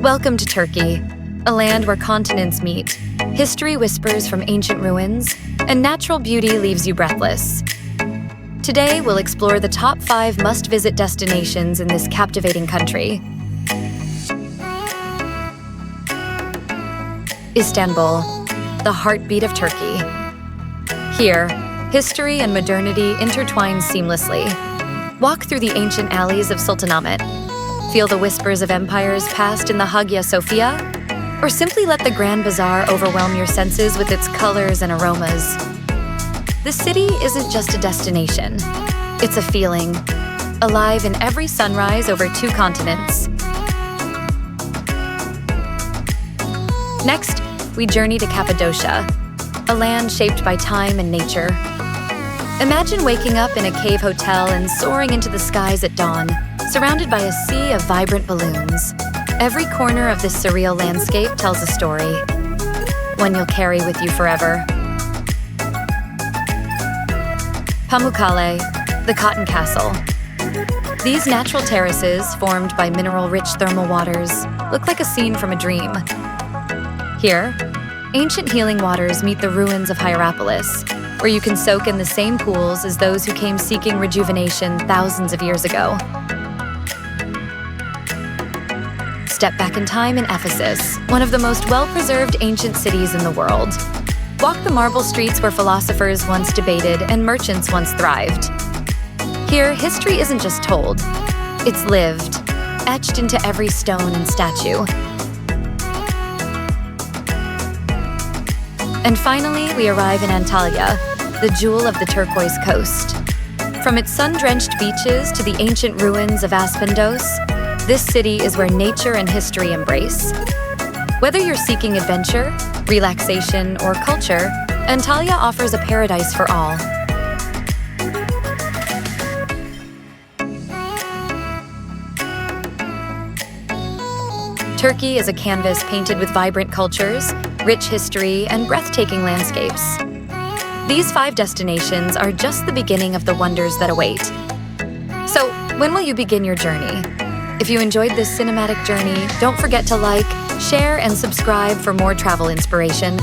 Welcome to Turkey, a land where continents meet, history whispers from ancient ruins, and natural beauty leaves you breathless. Today, we'll explore the top 5 must-visit destinations in this captivating country. Istanbul, the heartbeat of Turkey. Here, history and modernity intertwine seamlessly. Walk through the ancient alleys of Sultanahmet, feel the whispers of empires past in the Hagia Sophia, or simply let the Grand Bazaar overwhelm your senses with its colors and aromas. The city isn't just a destination, it's a feeling, alive in every sunrise over 2 continents. Next, we journey to Cappadocia, a land shaped by time and nature. Imagine waking up in a cave hotel and soaring into the skies at dawn, surrounded by a sea of vibrant balloons. Every corner of this surreal landscape tells a story, one you'll carry with you forever. Pamukkale, the Cotton Castle. These natural terraces, formed by mineral-rich thermal waters, look like a scene from a dream. Here, ancient healing waters meet the ruins of Hierapolis, where you can soak in the same pools as those who came seeking rejuvenation thousands of years ago. Step back in time in Ephesus, one of the most well-preserved ancient cities in the world. Walk the marble streets where philosophers once debated and merchants once thrived. Here, history isn't just told, it's lived, etched into every stone and statue. And finally, we arrive in Antalya, the jewel of the turquoise coast. From its sun-drenched beaches to the ancient ruins of Aspendos, this city is where nature and history embrace. Whether you're seeking adventure, relaxation, or culture, Antalya offers a paradise for all. Turkey is a canvas painted with vibrant cultures, rich history, and breathtaking landscapes. These 5 destinations are just the beginning of the wonders that await. So, when will you begin your journey? If you enjoyed this cinematic journey, don't forget to like, share, and subscribe for more travel inspiration.